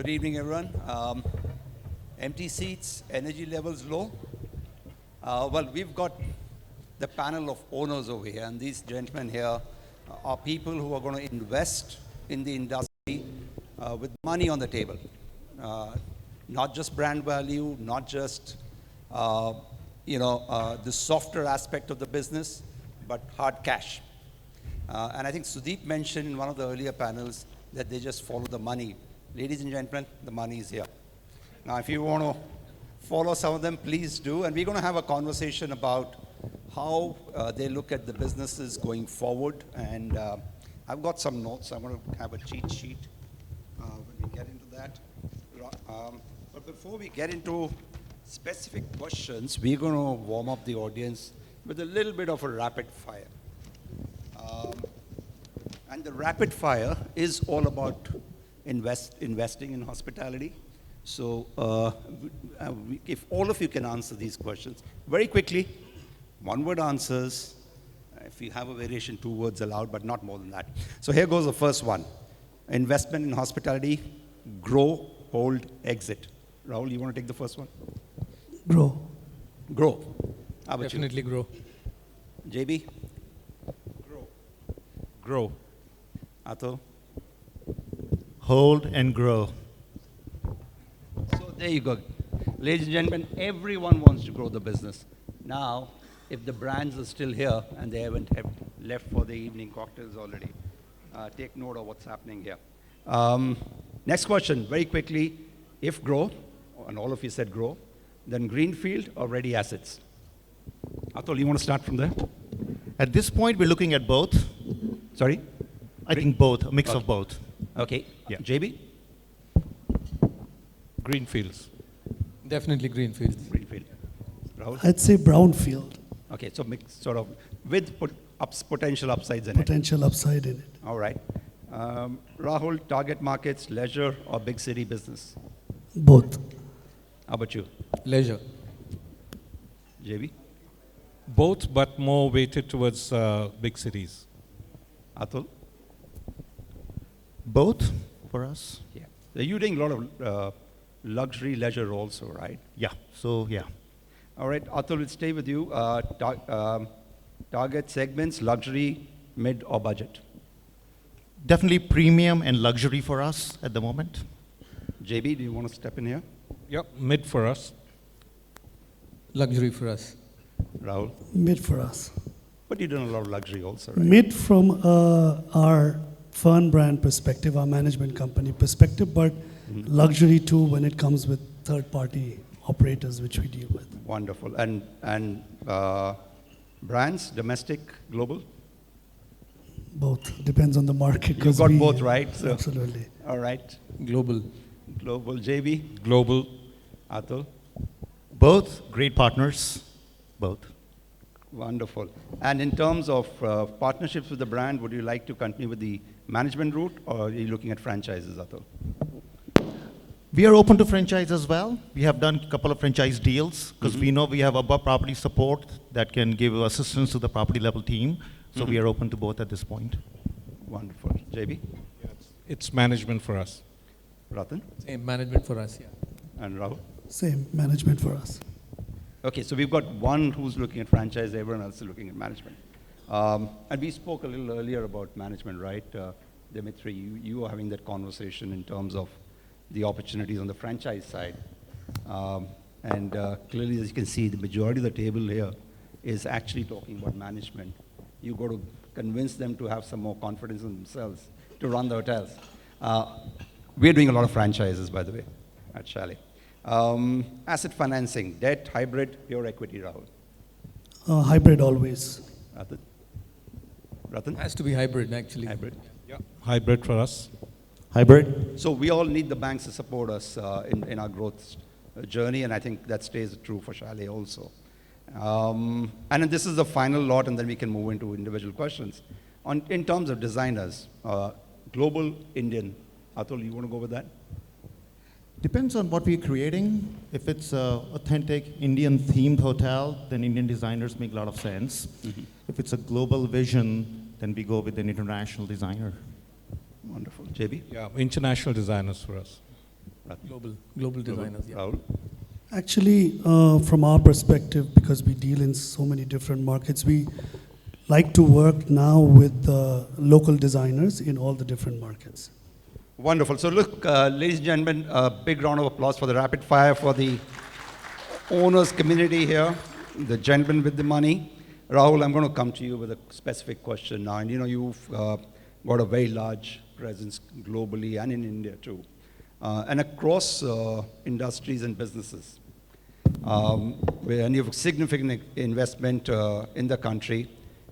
Good evening, everyone. Empty seats, energy levels low. Well, we've got the panel of owners over here, and these gentlemen here are people who are going to invest in the industry with money on the table. Not just brand value, not just the softer aspect of the business, but hard cash. And I think Sudeep mentioned in one of the earlier panels that they just follow the money. Ladies and gentlemen, the money is here. Now, if you want to follow some of them, please do. And we're going to have a conversation about how they look at the businesses going forward. And I've got some notes. I'm going to have a cheat sheet when we get into that. But before we get into specific questions, we're going to warm up the audience with a little bit of a rapid fire. And the rapid fire is all about investing in hospitality. So if all of you can answer these questions very quickly, one-word answers. If you have a variation, 2 words allowed, but not more than that. So here goes the first one. Investment in hospitality, grow, hold, exit. Rahul, you want to take the first one? Grow. Grow. How about Definitely grow. you? JB? Grow. Atul? Hold and grow. So there you go. Ladies and gentlemen, everyone wants to grow the business. Now, if the brands are still here and they haven't left for the evening cocktails already, take note of what's happening here. Next question, very quickly. If grow, and all of you said grow, then greenfield or ready assets? Atul, you want to start from there? At this point, we're looking at both. Sorry? I think both, a mix of both. Okay. Yeah. JB? Greenfields. Definitely greenfields. Greenfield. Rahul? I'd say brownfield. Okay, so mix sort of with potential upsides in it. Potential upside in it. All right. Rahul, target markets, leisure or big city business? Both. How about you? Leisure. JB? Both, but more weighted towards big cities. Atul? Both for us? Yeah. So you're doing a lot of luxury leisure also, right? Yeah, so yeah. All right, Atul, we'll stay with you. Target segments, luxury, mid or budget? Definitely premium and luxury for us at the moment. JB, do you want to step in here? Yep, mid for us. Luxury for us. Rahul? Mid for us. But you've done a lot of luxury also, right? Mid from our fun brand perspective, our management company perspective, but luxury too when it comes with third-party operators which we deal with. Wonderful. And brands, domestic, global? Both. Depends on the market. You've 'cause got we- both, right? So, Absolutely. all right. Global. Global. JB? Global. Atul? Both great partners, both. Wonderful. And in terms of partnerships with the brand, would you like to continue with the management route, or are you looking at franchises, Atul? We are open to franchise as well. We have done a couple of franchise deals because we know we have above property support that can give assistance to the property level team. So we are open to both at this point. Wonderful. JB? It's management for us. Ratan? Same management for us, yeah. And Rahul? Same management for us. Okay, so we've got one who's looking at franchise, everyone else is looking at management. And we spoke a little earlier about management, right? Dimitri, you were having that conversation in terms of the opportunities on the franchise side. And clearly, as you can see, the majority of the table here is actually talking about management. You've got to convince them to have some more confidence in themselves to run the hotels. We're doing a lot of franchises, by the way, at Chalet. Asset financing, debt, hybrid, pure equity, Rahul. Hybrid always. Ratan? Has to be hybrid, actually. Hybrid. Yeah. Hybrid for us. Hybrid? So we all need the banks to support us in our growth journey, and I think that stays true for Chalet also. And then this is the final lot, and then we can move into individual questions. In terms of designers, global, Indian. Atul, you want to go with that? Depends on what we're creating. If it's an authentic Indian themed hotel, then Indian designers make a lot of sense. If it's a global vision, then we go with an international designer. Wonderful. JB? Yeah, international designers for us. Global designers, yeah. Rahul? Actually, from our perspective, because we deal in so many different markets, we like to work now with local designers in all the different markets. Wonderful. So look, ladies and gentlemen, a big round of applause for the rapid fire for the owners community here, the gentleman with the money. Rahul, I'm going to come to you with a specific question now. And you know, you've got a very large presence globally and in India too, and across industries and businesses. And you have significant investment in the country.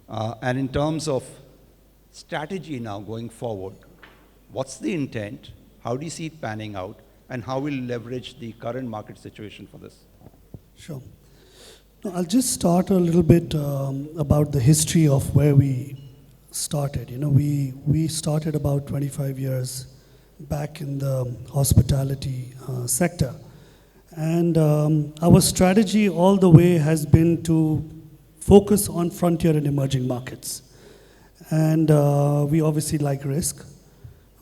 And in terms of strategy now going forward, what's the intent? How do you see it panning out? And how will you leverage the current market situation for this? Sure. No, I'll just start a little bit about the history of where we started. You know, we started about 25 years back in the hospitality sector. And our strategy all the way has been to focus on frontier and emerging markets. And we obviously like risk.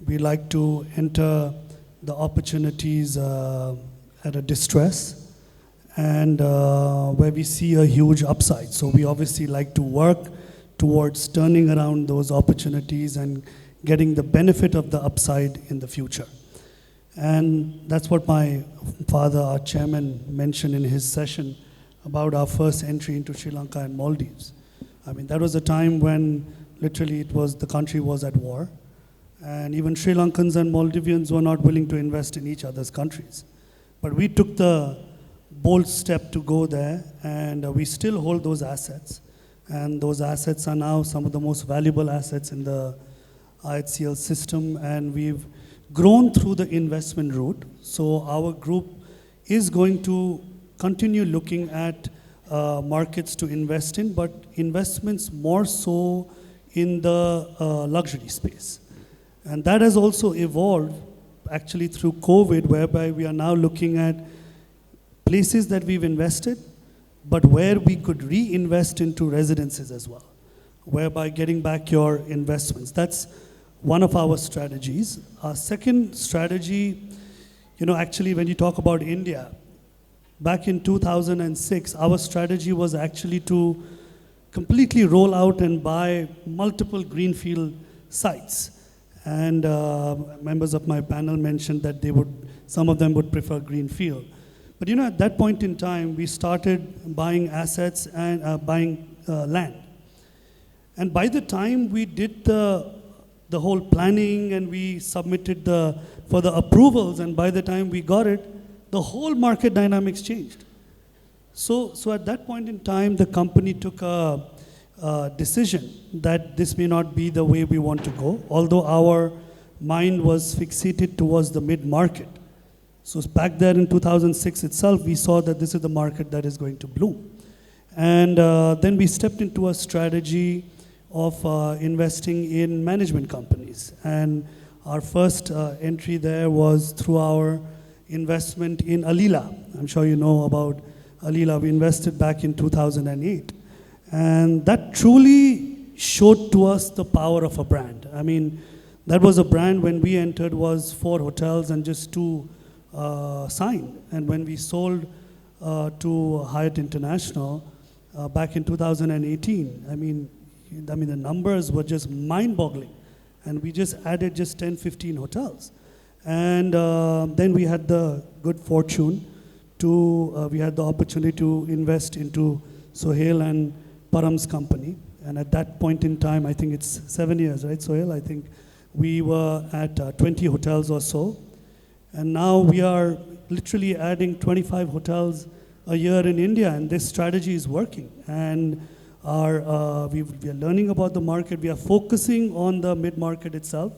We like to enter the opportunities at a distress and where we see a huge upside. So we obviously like to work towards turning around those opportunities and getting the benefit of the upside in the future. And that's what my father, our chairman, mentioned in his session about our first entry into Sri Lanka and Maldives. I mean, that was a time when literally the country was at war. And even Sri Lankans and Maldivians were not willing to invest in each other's countries. But we took the bold step to go there, and we still hold those assets. And those assets are now some of the most valuable assets in the IHCL system, and we've grown through the investment route. So our group is going to continue looking at markets to invest in, but investments more so in the luxury space. And that has also evolved actually through COVID, whereby we are now looking at places that we've invested, but where we could reinvest into residences as well, whereby getting back your investments. That's one of our strategies. Our second strategy, you know, actually when you talk about India, back in 2006, our strategy was actually to completely roll out and buy multiple greenfield sites. And members of my panel mentioned that some of them would prefer greenfield. But you know, at that point in time, we started buying assets and buying land. And by the time we did the whole planning and we submitted for the approvals, and by the time we got it, the whole market dynamics changed. So at that point in time, the company took a decision that this may not be the way we want to go, although our mind was fixated towards the mid-market. So back there in 2006 itself, we saw that this is the market that is going to bloom. And then we stepped into a strategy of investing in management companies. And our first entry there was through our investment in Alila. I'm sure you know about Alila. We invested back in 2008. And that truly showed to us the power of a brand. I mean, that was a brand when we entered was 4 hotels and just 2 signed. And when we sold to Hyatt International back in 2018, I mean, the numbers were just mind-boggling. And we just added just 10, 15 hotels. And then we had the good fortune we had the opportunity to invest into Sohail and Param's company. And at that point in time, I think it's 7 years, right, Sohail? I think we were at 20 hotels or so. And now we are literally adding 25 hotels a year in India, and this strategy is working. And we are learning about the market. We are focusing on the mid-market itself,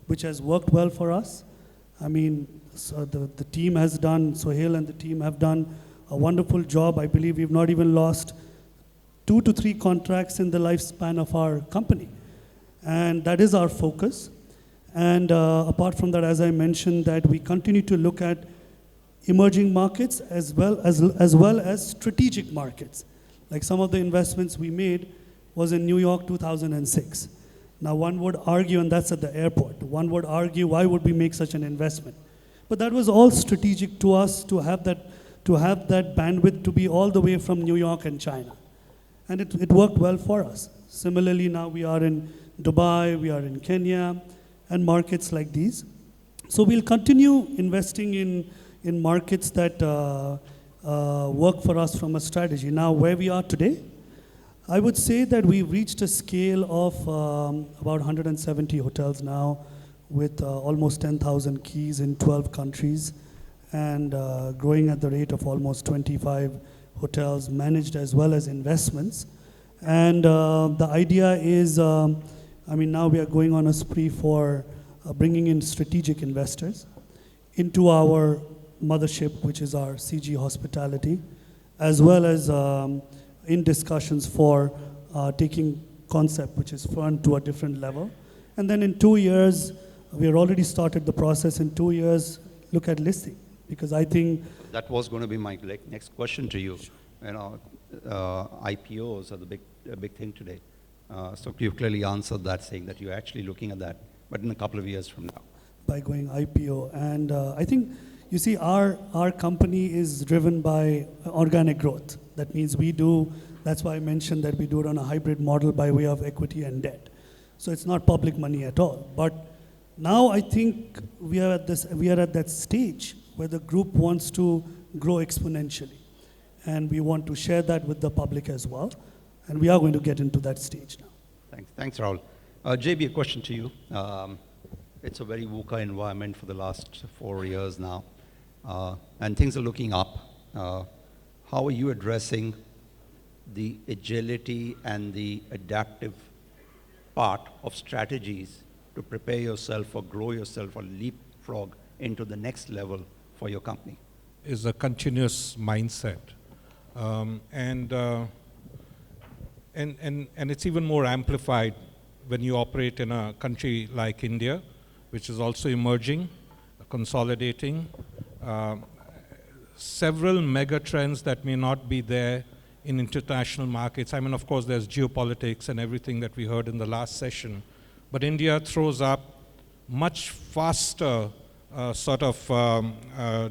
which has worked well for us. I mean, so the team has done, Sohail and the team have done a wonderful job. I believe we've not even lost 2 to 3 contracts in the lifespan of our company. And that is our focus. And apart from that, as I mentioned, that we continue to look at emerging markets as well as strategic markets. Like some of the investments we made was in New York 2006. Now one would argue, and that's at the airport, one would argue, why would we make such an investment? But that was all strategic to us to have that bandwidth to be all the way from New York and China. And it worked well for us. Similarly, now we are in Dubai, we are in Kenya, and markets like these. So we'll continue investing in markets that work for us from a strategy. Now, where we are today, I would say that we've reached a scale of about 170 hotels now, with almost 10,000 keys in 12 countries, and growing at the rate of almost 25 hotels managed as well as investments. And the idea is, now we are going on a spree for bringing in strategic investors into our mothership, which is our CG Hospitality, as well as in discussions for taking concept, which is Fern, to a different level. And then in 2 years, we have already started the process. In 2 years, look at listing, because I think that was going to be my next question to you. You know, IPOs are the big thing today. So you've clearly answered that, saying that you're actually looking at that, but in a couple of years from now. By going IPO. And I think, you see, our company is driven by organic growth. That means that's why I mentioned that we do it on a hybrid model by way of equity and debt. So it's not public money at all. But now I think we are at that stage where the group wants to grow exponentially. And we want to share that with the public as well. And we are going to get into that stage now. Thanks, Rahul. JB, a question to you. It's a very VUCA environment for the last 4 years now, and things are looking up. How are you addressing the agility and the adaptive part of strategies to prepare yourself or grow yourself or leapfrog into the next level for your company? Is a continuous mindset. And it's even more amplified when you operate in a country like India, which is also emerging, consolidating. Several mega trends that may not be there in international markets. I mean, of course, there's geopolitics and everything that we heard in the last session. But India throws up much faster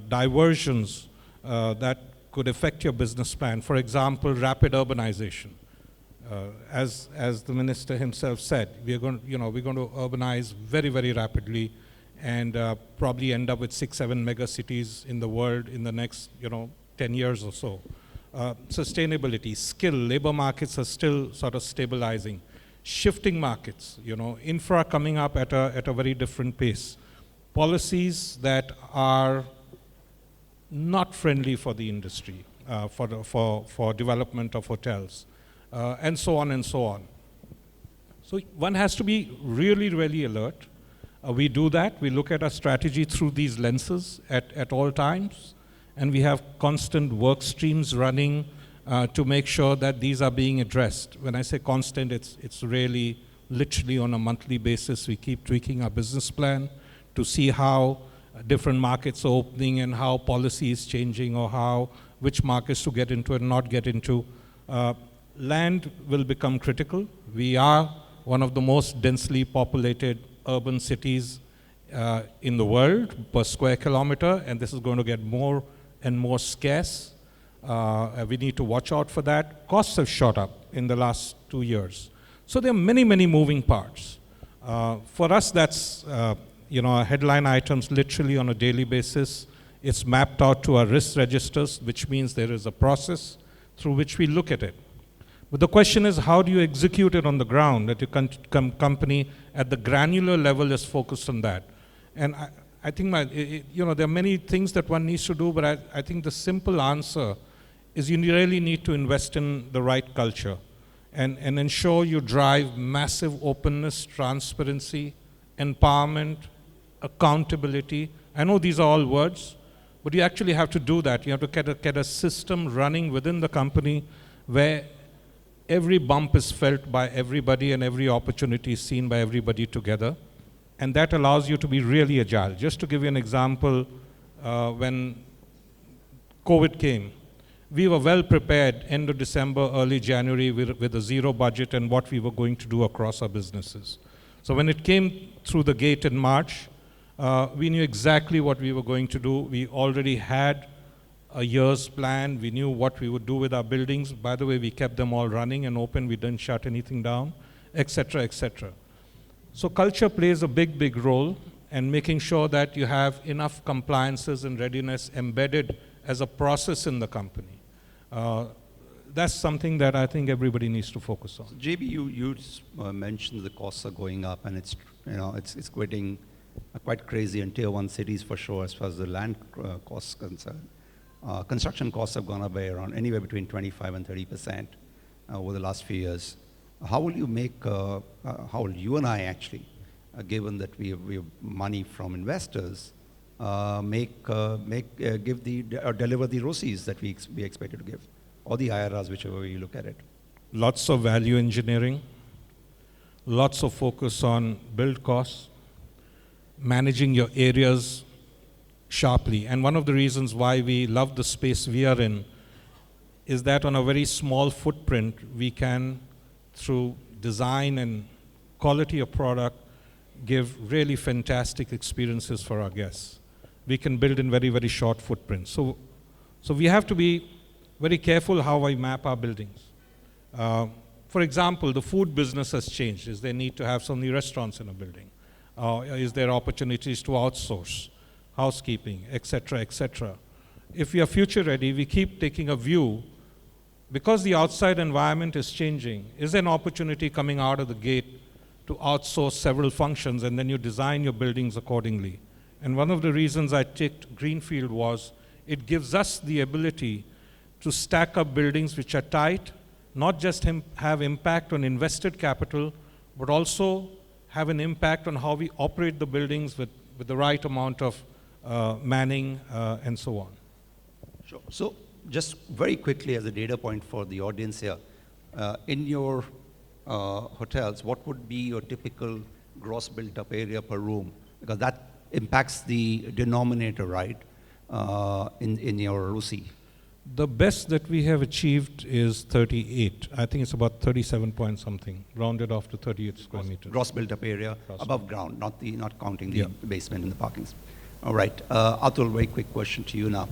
diversions that could affect your business plan. For example, rapid urbanization. As the minister himself said, we're going to urbanize very, very rapidly, and probably end up with 6-7 mega cities in the world in the next 10 years or so. Sustainability, skill, labor markets are still sort of stabilizing. Shifting markets, infra coming up at a very different pace. Policies that are not friendly for the industry, for development of hotels, and so on and so on. So one has to be really, really alert. We do that. We look at our strategy through these lenses at all times, and we have constant work streams running to make sure that these are being addressed. When I say constant, it's really literally on a monthly basis. We keep tweaking our business plan to see how different markets are opening and how policy is changing, or which markets to get into and not get into. Land will become critical. We are one of the most densely populated urban cities in the world per square kilometer, and this is going to get more and more scarce. We need to watch out for that. Costs have shot up in the last 2 years. So there are many, many moving parts. For us, that's headline items literally on a daily basis. It's mapped out to our risk registers, which means there is a process through which we look at it. But the question is, how do you execute it on the ground? That your company at the granular level is focused on that. And I think there are many things that one needs to do, but I think the simple answer is you really need to invest in the right culture and ensure you drive massive openness, transparency, empowerment, accountability. I know these are all words, but you actually have to do that. You have to get a system running within the company where every bump is felt by everybody and every opportunity is seen by everybody together. And that allows you to be really agile. Just to give you an example, when COVID came, we were well prepared end of December, early January with a zero budget and what we were going to do across our businesses. So when it came through the gate in March, We knew exactly what we were going to do. We already had a year's plan. We knew what we would do with our buildings. By the way, we kept them all running and open. We didn't shut anything down, etc., etc. So culture plays a big, big role in making sure that you have enough compliances and readiness embedded as a process in the company. That's something that I think everybody needs to focus on. JB, you mentioned the costs are going up, and it's getting quite crazy in tier 1 cities for sure as far as the land costs concerned. Construction costs have gone up by around anywhere between 25 and 30% over the last few years. How will you how will you and I actually, given that we have money from investors, deliver the ROCEs that we expected to give, or the IRRs, whichever way you look at it? Lots of value engineering, lots of focus on build costs, managing your areas sharply. And one of the reasons why we love the space we are in is that on a very small footprint, we can, through design and quality of product, give really fantastic experiences for our guests. We can build in very, very short footprints. So we have to be very careful how we map our buildings. For example, the food business has changed. Is there need to have so many restaurants in a building? Is there opportunities to outsource? Housekeeping, etc., etc. If we are future ready, we keep taking a view, because the outside environment is changing. Is there an opportunity coming out of the gate to outsource several functions, and then you design your buildings accordingly? And one of the reasons I picked Greenfield was it gives us the ability to stack up buildings which are tight, not just have impact on invested capital, but also have an impact on how we operate the buildings with the right amount of manning, and so on. Sure. So just very quickly as a data point for the audience here, in your hotels, what would be your typical gross built-up area per room? Because that impacts the denominator, right, in your ROCE. The best that we have achieved is 38. I think it's about 37 point something, rounded off to 38 square meters. Gross built-up area above ground, not counting the Yeah. basement and the parkings. All right, Atul, very quick question to you now.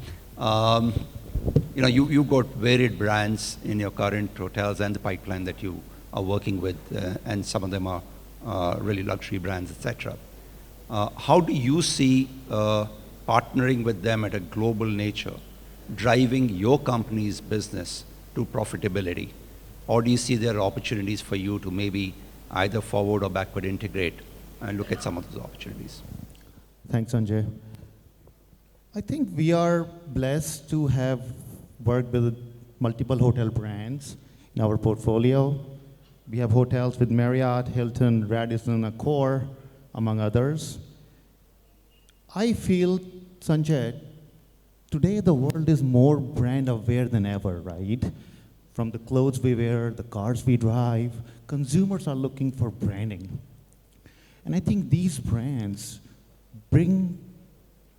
You've got varied brands in your current hotels and the pipeline that you are working with, and some of them are really luxury brands, etc. How do you see partnering with them at a global nature driving your company's business to profitability? Or do you see there are opportunities for you to maybe either forward or backward integrate and look at some of those opportunities? Thanks, Sanjay. I think we are blessed to have worked with multiple hotel brands in our portfolio. We have hotels with Marriott, Hilton, Radisson, Accor, among others. I feel, Sanjay, today the world is more brand aware than ever, right? From the clothes we wear, the cars we drive, consumers are looking for branding. And I think these brands bring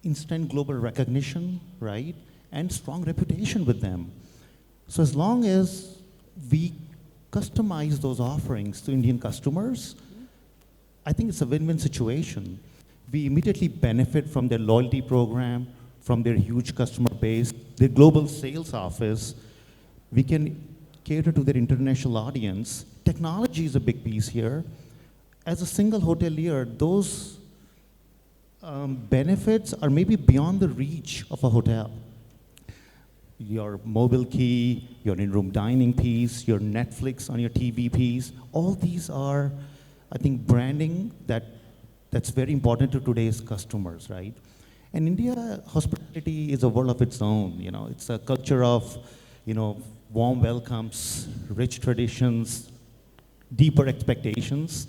instant global recognition, right? And strong reputation with them. So as long as we customize those offerings to Indian customers, I think it's a win-win situation. We immediately benefit from their loyalty program, from their huge customer base, their global sales office. We can cater to their international audience. Technology is a big piece here. As a single hotelier, those benefits are maybe beyond the reach of a hotel. Your mobile key, your in-room dining piece, your Netflix on your TV piece, all these are, I think, branding that's very important to today's customers, right? And India, hospitality is a world of its own. It's a culture of, warm welcomes, rich traditions, deeper expectations.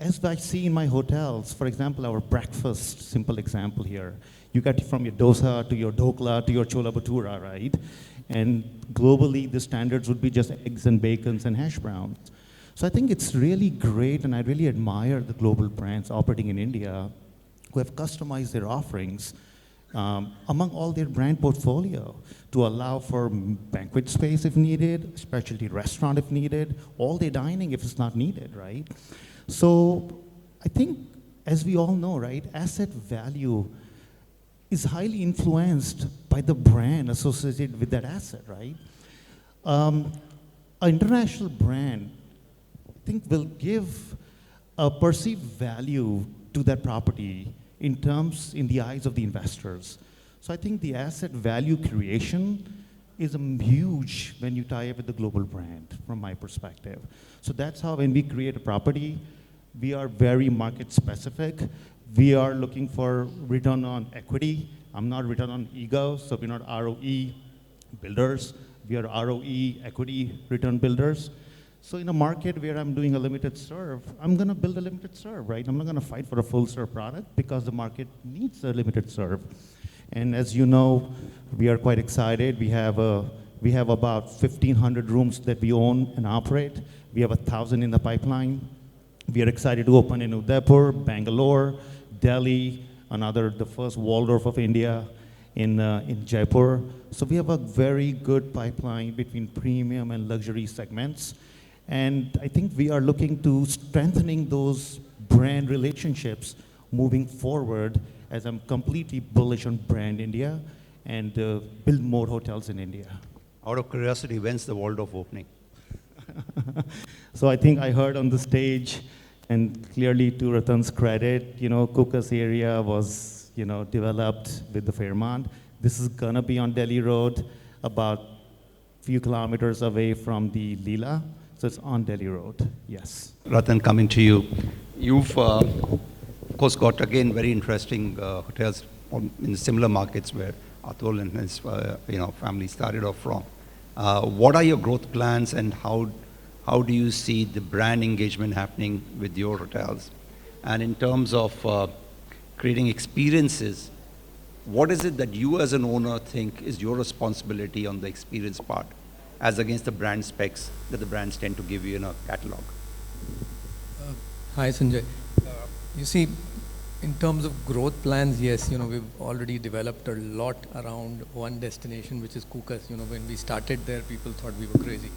As I see in my hotels, for example, our breakfast, simple example here. You get from your dosa to your dokla to your chola bhatura, right? And globally, the standards would be just eggs and bacons and hash browns. So I think it's really great, and I really admire the global brands operating in India who have customized their offerings among all their brand portfolio to allow for banquet space if needed, specialty restaurant if needed, all day dining if it's not needed, right? So I think as we all know, right, asset value is highly influenced by the brand associated with that asset, right? An international brand, I think, will give a perceived value to that property in the eyes of the investors. So I think the asset value creation is huge when you tie it with the global brand, from my perspective. So that's how when we create a property, we are very market specific. We are looking for return on equity. I'm not return on ego, so we're not ROE builders. We are ROE equity return builders. So in a market where I'm doing a limited serve, I'm gonna build a limited serve, right? I'm not gonna fight for a full serve product because the market needs a limited serve. And as you know, we are quite excited. We have about 1,500 rooms that we own and operate. We have 1,000 in the pipeline. We are excited to open in Udaipur, Bangalore, Delhi, the first Waldorf of India in Jaipur. So we have a very good pipeline between premium and luxury segments. And I think we are looking to strengthening those brand relationships moving forward, as I'm completely bullish on brand India and build more hotels in India. Out of curiosity, when's the Waldorf opening? So I think I heard on the stage, and clearly to Ratan's credit, Kukas area was, developed with the Fairmont. This is gonna be on Delhi Road, about few kilometers away from the Leela. So it's on Delhi Road, yes. Ratan, coming to you. You've, of course, got, again, very interesting hotels in similar markets where Atul and his family started off from. What are your growth plans, and how do you see the brand engagement happening with your hotels? And in terms of creating experiences, what is it that you as an owner think is your responsibility on the experience part, as against the brand specs that the brands tend to give you in a catalog? Hi, Sanjay. You see, in terms of growth plans, yes, we've already developed a lot around one destination, which is Kukas. When we started there, people thought we were crazy.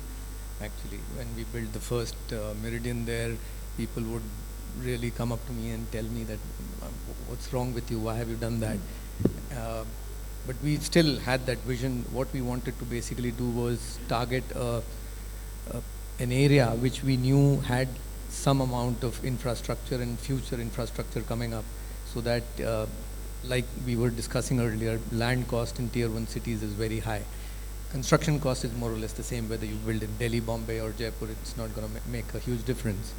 Actually, when we built the first Meridian there, people would really come up to me and tell me that, what's wrong with you? Why have you done that? But we still had that vision. What we wanted to basically do was target an area which we knew had some amount of infrastructure and future infrastructure coming up, so that, like we were discussing earlier, land cost in tier 1 cities is very high. Construction cost is more or less the same whether you build in Delhi, Bombay or Jaipur. It's not going to make a huge difference.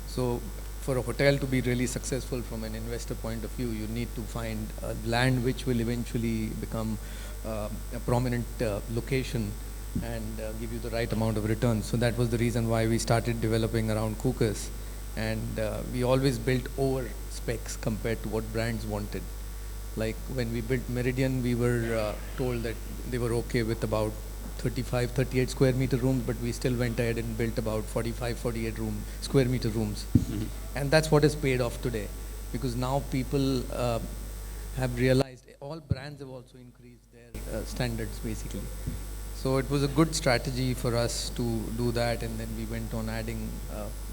So for a hotel to be really successful from an investor point of view, you need to find land which will eventually become a prominent location and give you the right amount of returns. So that was the reason why we started developing around Kukas. And we always built over specs compared to what brands wanted. Like when we built Meridian, we were told that they were okay with about 35, 38 square meter rooms, but we still went ahead and built about 45, 48 square meter rooms. Mm-hmm. And that's what has paid off today, because now people have realized, all brands have also increased their standards basically. So it was a good strategy for us to do that, and then we went on adding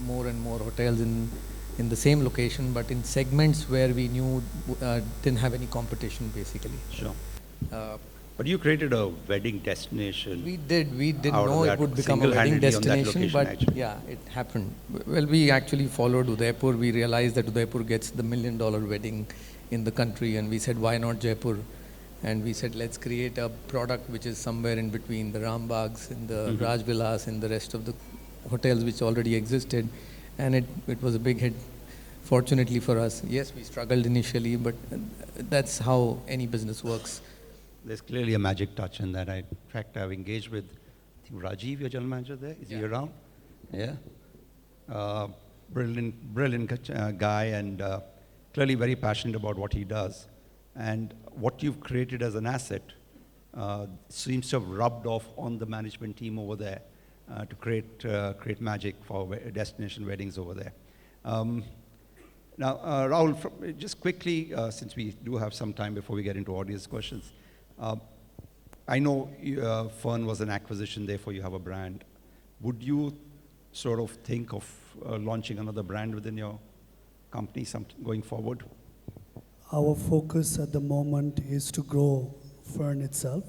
more and more hotels in the same location, but in segments where we knew didn't have any competition basically. Sure. But you created a wedding destination. We did know it would become a wedding destination, but actually, yeah, it happened. Well, we actually followed Udaipur. We realized that Udaipur gets the $1 million wedding in the country, and we said, why not Jaipur? And we said, let's create a product which is somewhere in between the Rambags and the Raj Vilas and the rest of the hotels which already existed. And it was a big hit, fortunately for us. Yes, we struggled initially, but that's how any business works. There's clearly a magic touch in that. In fact, I've engaged with, I think, Rajiv, your general manager there. Is he around? Yeah. Brilliant guy, and clearly very passionate about what he does. And what you've created as an asset seems to have rubbed off on the management team over there to create magic for destination weddings over there. Now, Rahul, just quickly, since we do have some time before we get into audience questions, I know Fern was an acquisition, therefore you have a brand. Would you sort of think of launching another brand within your company going forward? Our focus at the moment is to grow Fern itself.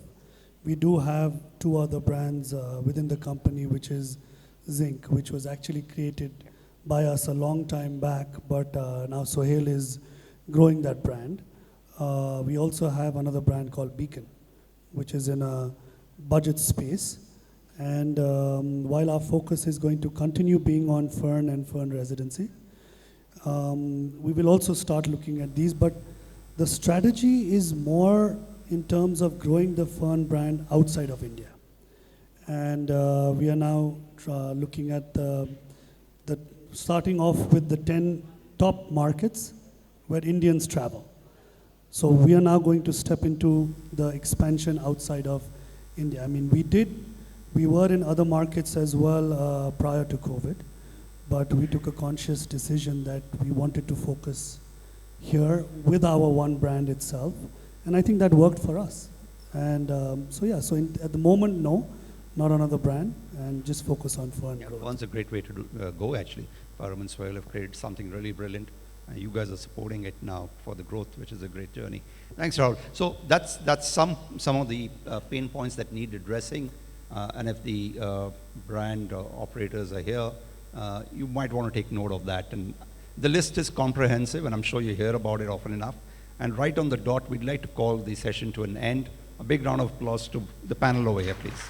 We do have 2 other brands within the company, which is Zinc, which was actually created by us a long time back, but now Sohail is growing that brand. We also have another brand called Beacon, which is in a budget space. And while our focus is going to continue being on Fern and Fern Residency, we will also start looking at these, but the strategy is more in terms of growing the Fern brand outside of India. And we are now looking at the starting off with the 10 top markets where Indians travel. So we are now going to step into the expansion outside of India. I mean, we were in other markets as well prior to COVID, but we took a conscious decision that we wanted to focus here with our one brand itself, and I think that worked for us. And at the moment, no, not another brand, and just focus on Fern growth. Fern's a great way to go, actually. Param and Sohail have created something really brilliant. You guys are supporting it now for the growth, which is a great journey. Thanks, Rahul. So that's some of the pain points that need addressing. And if the brand operators are here, you might want to take note of that. And the list is comprehensive, and I'm sure you hear about it often enough. And right on the dot, we'd like to call the session to an end. A big round of applause to the panel over here, please.